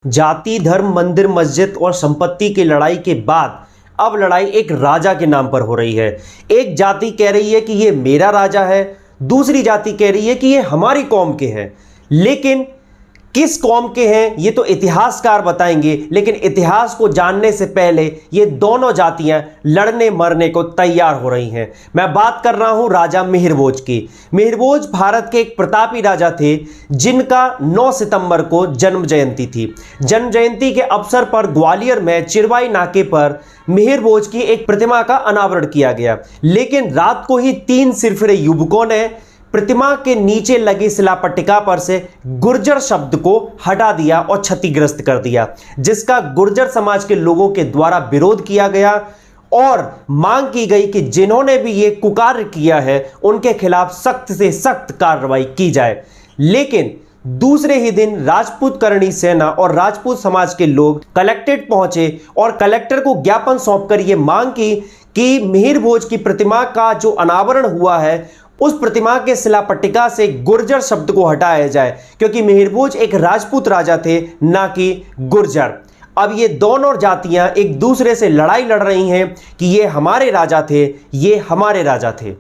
जाति, धर्म, मंदिर, मस्जिद और संपत्ति की लड़ाई के बाद अब लड़ाई एक राजा के नाम पर हो रही है। एक जाति कह रही है कि ये मेरा राजा है, दूसरी जाति कह रही है कि ये हमारी कौम के हैं। लेकिन किस कौम के हैं ये तो इतिहासकार बताएंगे, लेकिन इतिहास को जानने से पहले ये दोनों जातियां लड़ने मरने को तैयार हो रही हैं। मैं बात कर रहा हूं राजा मिहिर भोज की। मिहिर भोज भारत के एक प्रतापी राजा थे जिनका 9 सितंबर को जन्म जयंती थी। जन्म जयंती के अवसर पर ग्वालियर में चिरवाई नाके पर मिहिर भोज की एक प्रतिमा का अनावरण किया गया, लेकिन रात को ही 3 सिरफिरे युवकों ने प्रतिमा के नीचे लगी शिलापट्टिका पर से गुर्जर शब्द को हटा दिया और क्षतिग्रस्त कर दिया, जिसका गुर्जर समाज के लोगों के द्वारा विरोध किया गया और मांग की गई कि जिन्होंने भी ये कुकार्य किया है उनके खिलाफ सख्त से सख्त कार्रवाई की जाए। लेकिन दूसरे ही दिन राजपूत करणी सेना और राजपूत समाज के लोग कलेक्ट्रेट पहुंचे और कलेक्टर को ज्ञापन सौंपकर यह मांग की कि मिहिर भोज की प्रतिमा का जो अनावरण हुआ है उस प्रतिमा के शिलापट्टिका से गुर्जर शब्द को हटाया जाए, क्योंकि मिहिर भोज एक राजपूत राजा थे, ना कि गुर्जर। अब ये दोनों जातियां एक दूसरे से लड़ाई लड़ रही हैं कि ये हमारे राजा थे, ये हमारे राजा थे।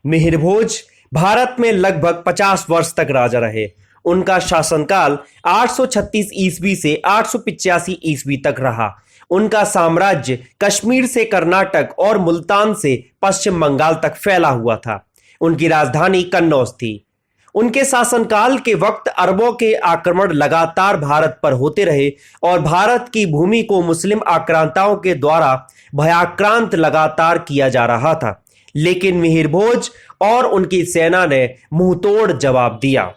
मिहिर भोज भारत में लगभग 50 वर्ष तक राजा रहे। उनका शासनकाल 836 ईस्वी से 885 ईस्वी तक रहा। उनका साम्राज्य कश्मीर से कर्नाटक और मुल्तान से पश्चिम बंगाल तक फैला हुआ था। उनकी राजधानी कन्नौज थी। उनके शासनकाल के वक्त अरबों के आक्रमण लगातार भारत पर होते रहे और भारत की भूमि को मुस्लिम आक्रांताओं के द्वारा भयाक्रांत लगातार किया जा रहा था। लेकिन मिहिर भोज और उनकी सेना ने मुंहतोड़ जवाब दिया।